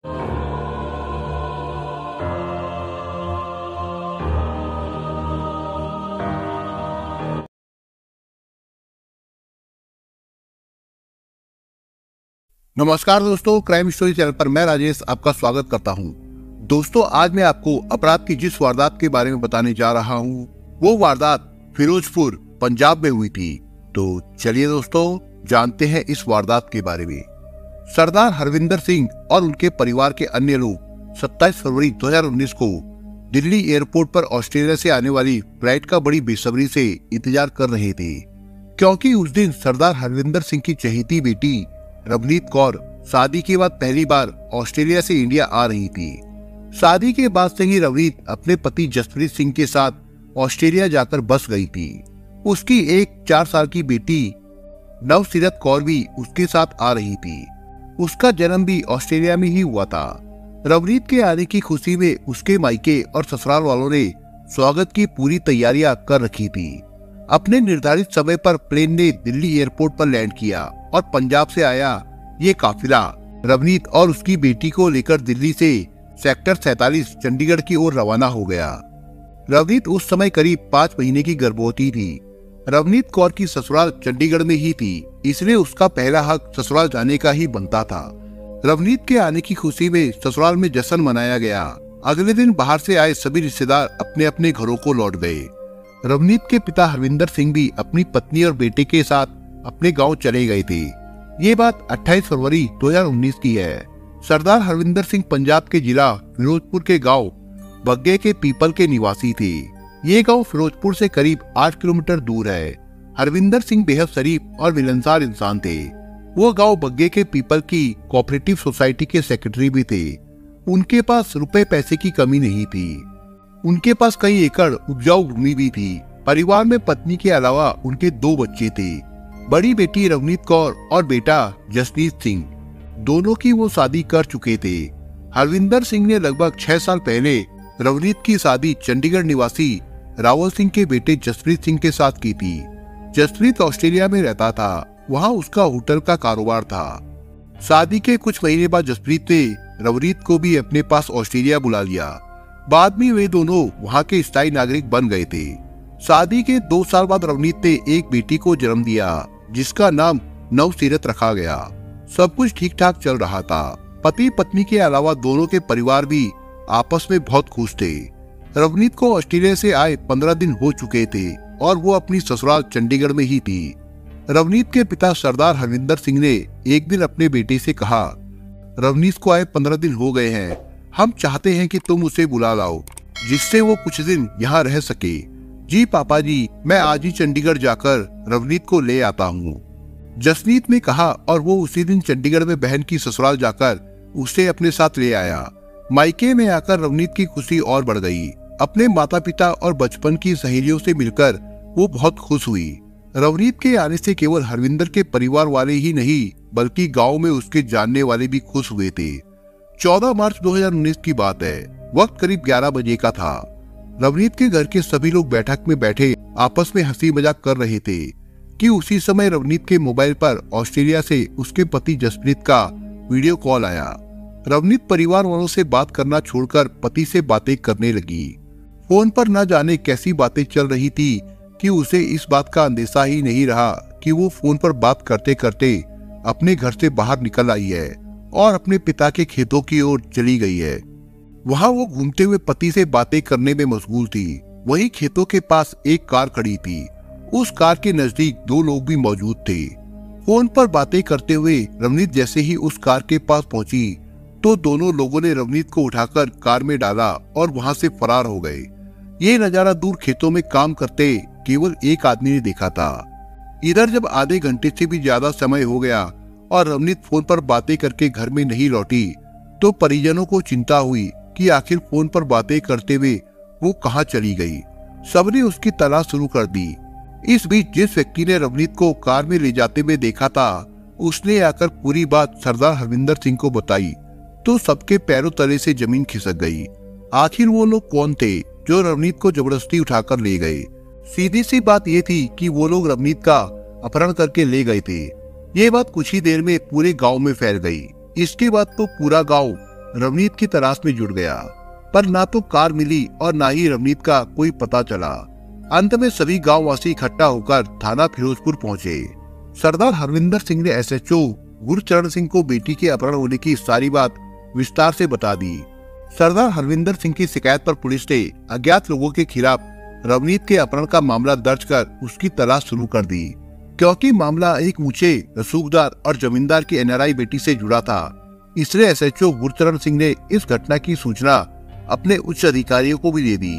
नमस्कार दोस्तों, crime story channel पर मैं राजेश आपका स्वागत करता हूं। दोस्तों, आज मैं आपको अपराध की जिस वारदात के बारे में बताने जा रहा हूं, वो वारदात फिरोजपुर पंजाब में हुई थी। तो चलिए दोस्तों, जानते हैं इस वारदात के बारे में। सरदार हरविंदर सिंह और उनके परिवार के अन्य लोग 27 फरवरी 2019 को दिल्ली एयरपोर्ट पर ऑस्ट्रेलिया से आने वाली फ्लाइट का बड़ी बेसब्री से इंतजार कर रहे थे, क्योंकि उस दिन सरदार हरविंदर सिंह की चहेती बेटी रवनीत कौर शादी के बाद पहली बार ऑस्ट्रेलिया से इंडिया आ रही थी। शादी के बाद से ही रवनीत अपने पति जसप्रीत सिंह के साथ ऑस्ट्रेलिया जाकर बस गई थी। उसकी एक 4 साल की बेटी नवसीरत कौर भी उसके साथ आ रही थी। उसका जन्म भी ऑस्ट्रेलिया में ही हुआ था। रवनीत के आने की खुशी में उसके मायके और ससुराल वालों ने स्वागत की पूरी तैयारियां कर रखी थी। अपने निर्धारित समय पर प्लेन ने दिल्ली एयरपोर्ट पर लैंड किया और पंजाब से आया ये काफिला रवनीत और उसकी बेटी को लेकर दिल्ली से सेक्टर 47 चंडीगढ़ की ओर रवाना हो गया। रवनीत उस समय करीब 5 महीने की गर्भवती थी। रवनीत कौर की ससुराल चंडीगढ़ में ही थी, इसलिए उसका पहला हक ससुराल जाने का ही बनता था। रवनीत के आने की खुशी में ससुराल में जश्न मनाया गया। अगले दिन बाहर से आए सभी रिश्तेदार अपने अपने घरों को लौट गए। रवनीत के पिता हरविंदर सिंह भी अपनी पत्नी और बेटे के साथ अपने गांव चले गए थे। ये बात 28 फरवरी 2019 की है। सरदार हरविंदर सिंह पंजाब के जिला फिरोजपुर के गांव बग्गे के पीपल के निवासी थे। ये गांव फिरोजपुर से करीब 8 किलोमीटर दूर है। हरविंदर सिंह बेहद शरीफ और मिलनसार इंसान थे। वो गांव बग्गे के पीपल की कोऑपरेटिव सोसाइटी के सेक्रेटरी भी थे। उनके पास रुपए पैसे की कमी नहीं थी। उनके पास कई एकड़ उपजाऊ भूमि भी थी। परिवार में पत्नी के अलावा उनके 2 बच्चे थे, बड़ी बेटी रवनीत कौर और बेटा जसनीत सिंह। दोनों की वो शादी कर चुके थे। हरविंदर सिंह ने लगभग 6 साल पहले रवनीत की शादी चंडीगढ़ निवासी रावल सिंह के बेटे जसप्रीत सिंह के साथ की थी। जसप्रीत ऑस्ट्रेलिया में रहता था, वहाँ उसका होटल का कारोबार था। शादी के कुछ महीने बाद जसप्रीत ने रवनीत को भी अपने पास ऑस्ट्रेलिया बुला लिया। बाद में वे दोनों वहाँ के स्थायी नागरिक बन गए थे। शादी के 2 साल बाद रवनीत ने एक बेटी को जन्म दिया, जिसका नाम नवसीरत रखा गया। सब कुछ ठीक ठाक चल रहा था। पति पत्नी के अलावा दोनों के परिवार भी आपस में बहुत खुश थे। रवनीत को ऑस्ट्रेलिया से आए 15 दिन हो चुके थे और वो अपनी ससुराल चंडीगढ़ में ही थी। रवनीत के पिता सरदार हरविंदर सिंह ने एक दिन अपने बेटे से कहा, रवनीत को आए 15 दिन हो गए हैं, हम चाहते हैं कि तुम उसे बुला लाओ, जिससे वो कुछ दिन यहाँ रह सके। जी पापा जी, मैं आज ही चंडीगढ़ जाकर रवनीत को ले आता हूँ, जसनीत ने कहा और वो उसी दिन चंडीगढ़ में बहन की ससुराल जाकर उसे अपने साथ ले आया। मायके में आकर रवनीत की खुशी और बढ़ गई। अपने माता पिता और बचपन की सहेलियों से मिलकर वो बहुत खुश हुई। रवनीत के आने से केवल हरविंदर के परिवार वाले ही नहीं, बल्कि गाँव में उसके जानने वाले भी खुश हुए थे। 14 मार्च 2019 की बात है। वक्त करीब 11 बजे का था। रवनीत के घर के सभी लोग बैठक में बैठे आपस में हंसी मजाक कर रहे थे कि उसी समय रवनीत के मोबाइल पर ऑस्ट्रेलिया से उसके पति जसप्रीत का वीडियो कॉल आया। रवनीत परिवार वालों से बात करना छोड़कर पति से बातें करने लगी। फोन पर न जाने कैसी बातें चल रही थी कि उसे इस बात का अंदेशा ही नहीं रहा कि वो फोन पर बात करते करते अपने घर से बाहर निकल आई है और अपने पिता के खेतों की ओर चली गई है। वहां वो घूमते हुए पति से बातें करने में मशगूल थी। वहीं खेतों के पास एक कार खड़ी थी। उस कार के नजदीक 2 लोग भी मौजूद थे। फोन पर बातें करते हुए रवनीत जैसे ही उस कार के पास पहुंची तो दोनों लोगों ने रवनीत को उठाकर कार में डाला और वहां से फरार हो गए। ये नजारा दूर खेतों में काम करते केवल एक आदमी ने देखा था। इधर जब आधे घंटे से भी ज्यादा समय हो गया और रवनीत फोन पर बातें करके घर में नहीं लौटी तो परिजनों को चिंता हुई कि आखिर फोन पर बातें करते हुए वो कहाँ चली गई। सबने उसकी तलाश शुरू कर दी। इस बीच जिस व्यक्ति ने रवनीत को कार में ले जाते हुए देखा था, उसने आकर पूरी बात सरदार हरविंदर सिंह को बताई तो सबके पैरों तले से जमीन खिसक गई। आखिर वो लोग कौन थे जो रवनीत को जबरदस्ती उठाकर ले गए? सीधी सी बात ये थी कि वो लोग रवनीत का अपहरण करके ले गए थे। ये बात कुछ ही देर में पूरे गांव में फैल गई। इसके बाद तो पूरा गांव रवनीत की तलाश में जुट गया, पर ना तो कार मिली और ना ही रवनीत का कोई पता चला। अंत में सभी गांववासी इकट्ठा होकर थाना फिरोजपुर पहुंचे। सरदार हरविंदर सिंह ने एसएचओ गुरचरण सिंह को बेटी के अपहरण होने की सारी बात विस्तार से बता दी। सरदार हरविंदर सिंह की शिकायत पर पुलिस ने अज्ञात लोगों के खिलाफ रवनीत के अपहरण का मामला दर्ज कर उसकी तलाश शुरू कर दी। क्योंकि मामला एक ऊंचे रसूखदार और जमींदार की एनआरआई बेटी से जुड़ा था, इसलिए एसएचओ गुरचरण सिंह ने इस घटना की सूचना अपने उच्च अधिकारियों को भी दे दी।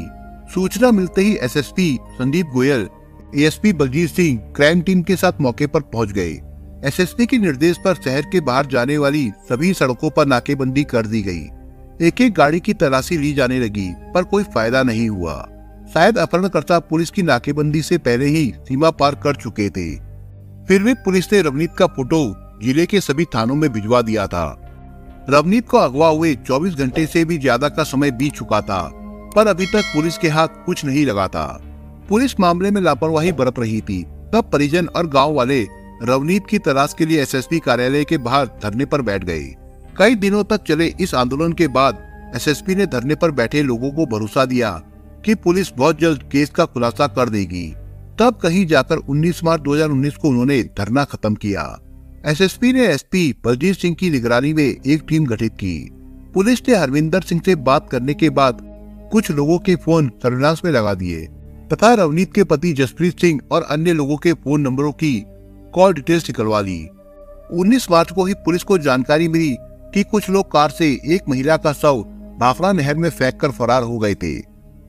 सूचना मिलते ही SSP Sandeep Goyal, ASP Baljeet Singh crime team के साथ मौके पर पहुंच गए। एसएसपी के निर्देश पर शहर के बाहर जाने वाली सभी सड़कों पर नाकेबंदी कर दी गई। एक एक गाड़ी की तलाशी ली जाने लगी, पर कोई फायदा नहीं हुआ। शायद अपहरणकर्ता पुलिस की नाकेबंदी से पहले ही सीमा पार कर चुके थे। फिर भी पुलिस ने रवनीत का फोटो जिले के सभी थानों में भिजवा दिया था। रवनीत को अगवा हुए 24 घंटे से भी ज्यादा का समय बीत चुका था, पर अभी तक पुलिस के हाथ कुछ नहीं लगा था। पुलिस मामले में लापरवाही बरत रही थी। तब परिजन और गांव वाले रवनीत की तलाश के लिए एसएसपी कार्यालय के बाहर धरने पर बैठ गए। कई दिनों तक चले इस आंदोलन के बाद एसएसपी ने धरने पर बैठे लोगों को भरोसा दिया कि पुलिस बहुत जल्द केस का खुलासा कर देगी। तब कहीं जाकर 19 मार्च 2019 को उन्होंने धरना खत्म किया। एसएसपी ने एसपी बलजीत सिंह की निगरानी में एक टीम गठित की। पुलिस ने हरविंदर सिंह से बात करने के बाद कुछ लोगों के फोन सर्विलांस में लगा दिए तथा रवनीत के पति जसप्रीत सिंह और अन्य लोगों के फोन नंबरों की कॉल डिटेल्स निकलवा ली। 19 मार्च को ही पुलिस को जानकारी मिली कि कुछ लोग कार से एक महिला का शव भाखड़ा नहर में फेंककर फरार हो गए थे।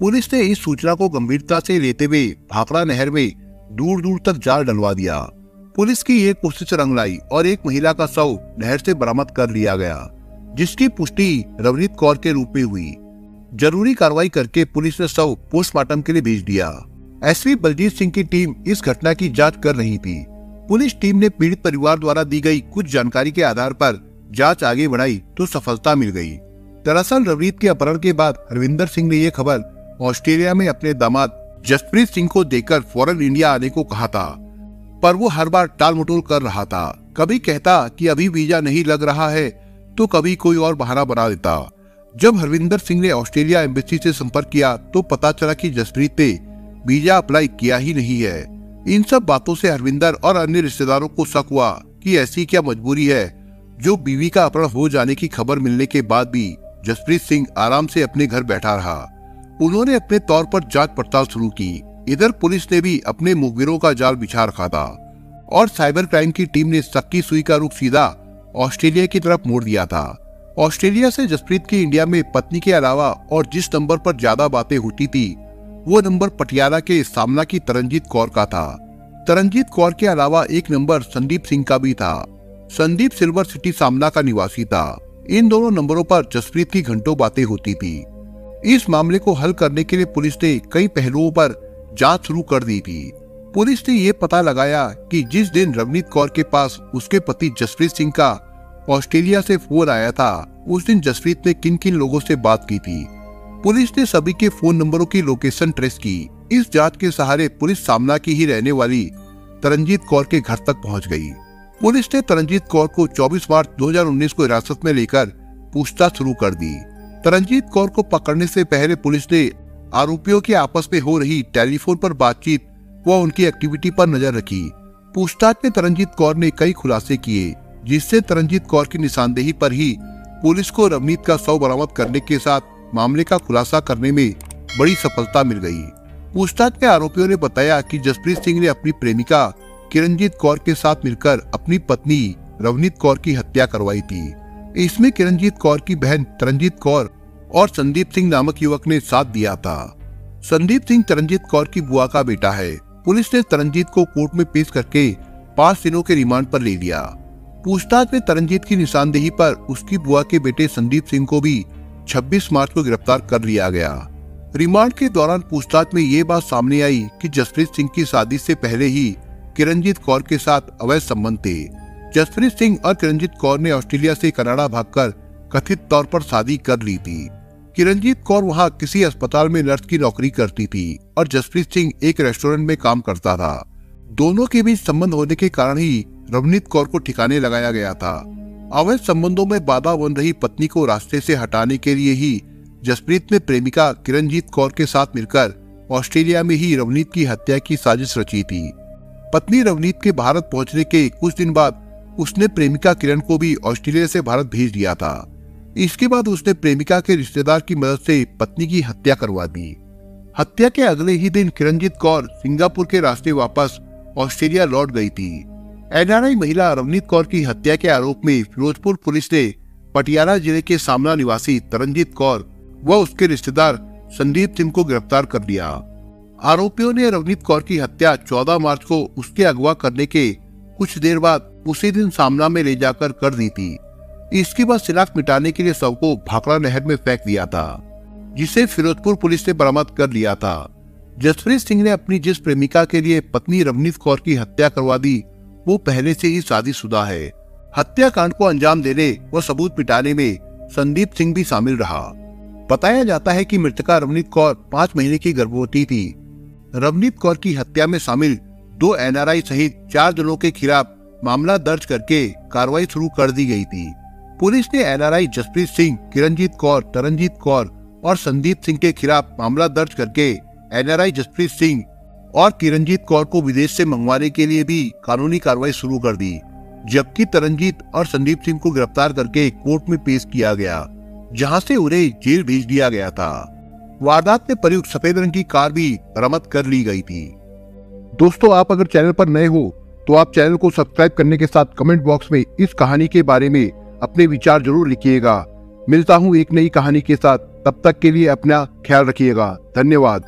पुलिस ने इस सूचना को गंभीरता से लेते हुए भाखड़ा नहर में दूर दूर तक जाल डलवा दिया। पुलिस की ये कोशिश रंग लाई और एक महिला का शव नहर से बरामद कर लिया गया, जिसकी पुष्टि रवनीत कौर के रूप में हुई। जरूरी कार्रवाई करके पुलिस ने शव पोस्टमार्टम के लिए भेज दिया। एसपी बलजीत सिंह की टीम इस घटना की जांच कर रही थी। पुलिस टीम ने पीड़ित परिवार द्वारा दी गई कुछ जानकारी के आधार पर जांच आगे बढ़ाई तो सफलता मिल गई। दरअसल रवनीत के अपहरण के बाद हरविंदर सिंह ने यह खबर ऑस्ट्रेलिया में अपने दामाद जसप्रीत सिंह को देकर फौरन इंडिया आने को कहा था, पर वो हर बार टाल मटोल कर रहा था। कभी कहता कि अभी वीजा नहीं लग रहा है तो कभी कोई और बहाना बना देता। जब हरविंदर सिंह ने ऑस्ट्रेलिया एम्बेसी से संपर्क किया तो पता चला कि जसप्रीत ने वीजा अप्लाई किया ही नहीं है। इन सब बातों से हरविंदर और अन्य रिश्तेदारों को शक हुआ कि ऐसी क्या मजबूरी है जो बीवी का अपहरण हो जाने की खबर मिलने के बाद भी जसप्रीत सिंह आराम से अपने घर बैठा रहा। उन्होंने अपने तौर पर जांच पड़ताल शुरू की। इधर पुलिस ने भी अपने मुखबिरों का जाल बिछा रखा था और साइबर क्राइम की टीम ने शक की सुई का रुख सीधा ऑस्ट्रेलिया की तरफ मोड़ दिया था। ऑस्ट्रेलिया से जसप्रीत की इंडिया में पत्नी के अलावा और जिस नंबर पर ज्यादा बातें होती थी वो नंबर पटियाला के सामना की तरनजीत कौर का था। तरनजीत कौर के अलावा एक नंबर संदीप सिंह का भी था। संदीप सिल्वर सिटी सामना का निवासी था। इन दोनों नंबरों पर जसप्रीत की घंटों बातें होती थी। इस मामले को हल करने के लिए पुलिस ने कई पहलुओं पर जांच शुरू कर दी थी। पुलिस ने ये पता लगाया कि जिस दिन रवनीत कौर के पास उसके पति जसप्रीत सिंह का ऑस्ट्रेलिया से फोन आया था, उस दिन जसप्रीत ने किन किन लोगों से बात की थी। पुलिस ने सभी के फोन नंबरों की लोकेशन ट्रेस की। इस जांच के सहारे पुलिस सामना की ही रहने वाली तरनजीत कौर के घर तक पहुंच गई। पुलिस ने तरनजीत कौर को 24 मार्च 2019 को हिरासत में लेकर पूछताछ शुरू कर दी। तरनजीत कौर को पकड़ने से पहले पुलिस ने आरोपियों के आपस में हो रही टेलीफोन पर बातचीत व उनकी एक्टिविटी पर नजर रखी। पूछताछ में तरनजीत कौर ने कई खुलासे किए, जिससे तरनजीत कौर की निशानदेही पर ही पुलिस को रवनीत का शव बरामद करने के साथ मामले का खुलासा करने में बड़ी सफलता मिल गई। पूछताछ में आरोपियों ने बताया कि जसप्रीत सिंह ने अपनी प्रेमिका किरणजीत कौर के साथ मिलकर अपनी पत्नी रवनीत कौर की हत्या करवाई थी। इसमें किरणजीत कौर की बहन तरनजीत कौर और संदीप सिंह नामक युवक ने साथ दिया था। संदीप सिंह तरनजीत कौर की बुआ का बेटा है। पुलिस ने तरनजीत को कोर्ट में पेश करके 5 दिनों के रिमांड पर ले लिया। पूछताछ में तरनजीत की निशानदेही पर उसकी बुआ के बेटे संदीप सिंह को भी 26 मार्च को गिरफ्तार कर लिया गया। रिमांड के दौरान पूछताछ में ये बात सामने आई कि जसप्रीत सिंह की शादी से पहले ही किरणजीत कौर के साथ अवैध संबंध थे। जसप्रीत सिंह और किरणजीत कौर ने ऑस्ट्रेलिया से कनाडा भागकर कथित तौर पर शादी कर ली थी। किरणजीत कौर वहां किसी अस्पताल में नर्स की नौकरी करती थी और जसप्रीत सिंह एक रेस्टोरेंट में काम करता था। दोनों के बीच संबंध होने के कारण ही रवनीत कौर को ठिकाने लगाया गया था अवैध संबंधों में बाधा बन रही पत्नी को रास्ते से हटाने के लिए ही जसप्रीत ने प्रेमिका किरणजीत कौर के साथ मिलकर ऑस्ट्रेलिया में ही रवनीत की हत्या की साजिश रची थी। पत्नी रवनीत के भारत पहुंचने के कुछ दिन बाद उसने प्रेमिका किरण को भी ऑस्ट्रेलिया से भारत भेज दिया था। इसके बाद उसने प्रेमिका के रिश्तेदार की मदद से पत्नी की हत्या करवा दी। हत्या के अगले ही दिन किरणजीत कौर सिंगापुर के रास्ते वापस ऑस्ट्रेलिया लौट गई थी। एनआरआई महिला रवनीत कौर की हत्या के आरोप में फिरोजपुर पुलिस ने पटियाला जिले के सामना निवासी तरनजीत कौर व उसके रिश्तेदार संदीप सिंह को गिरफ्तार कर लिया। आरोपियों ने रवनीत कौर की हत्या 14 मार्च को उसके अगवा करने के कुछ देर बाद उसी दिन सामना में ले जाकर कर दी थी। इसके बाद शिनाख्त मिटाने के लिए शव को भाखड़ा नहर में फेंक दिया था, जिसे फिरोजपुर पुलिस ने बरामद कर लिया था। जसप्रीत सिंह ने अपनी जिस प्रेमिका के लिए पत्नी रवनीत कौर की हत्या करवा दी वो पहले से ही शादीशुदा है। हत्याकांड को अंजाम देने व सबूत मिटाने में संदीप सिंह भी शामिल रहा। बताया जाता है कि मृतका रवनीत कौर 5 महीने की गर्भवती थी। रवनीत कौर की हत्या में शामिल 2 एनआरआई सहित 4 जनों के खिलाफ मामला दर्ज करके कार्रवाई शुरू कर दी गई थी। पुलिस ने एनआरआई जसप्रीत सिंह, किरणजीत कौर, तरनजीत कौर और संदीप सिंह के खिलाफ मामला दर्ज करके एनआरआई जसप्रीत सिंह और किरणजीत कौर को विदेश से मंगवाने के लिए भी कानूनी कार्रवाई शुरू कर दी, जबकि तरनजीत और संदीप सिंह को गिरफ्तार करके कोर्ट में पेश किया गया, जहां से उन्हें जेल भेज दिया गया था। वारदात में प्रयुक्त सफेद रंग की कार भी बरामद कर ली गई थी। दोस्तों, आप अगर चैनल पर नए हो तो आप चैनल को सब्सक्राइब करने के साथ कमेंट बॉक्स में इस कहानी के बारे में अपने विचार जरूर लिखिएगा। मिलता हूं एक नई कहानी के साथ, तब तक के लिए अपना ख्याल रखिएगा। धन्यवाद।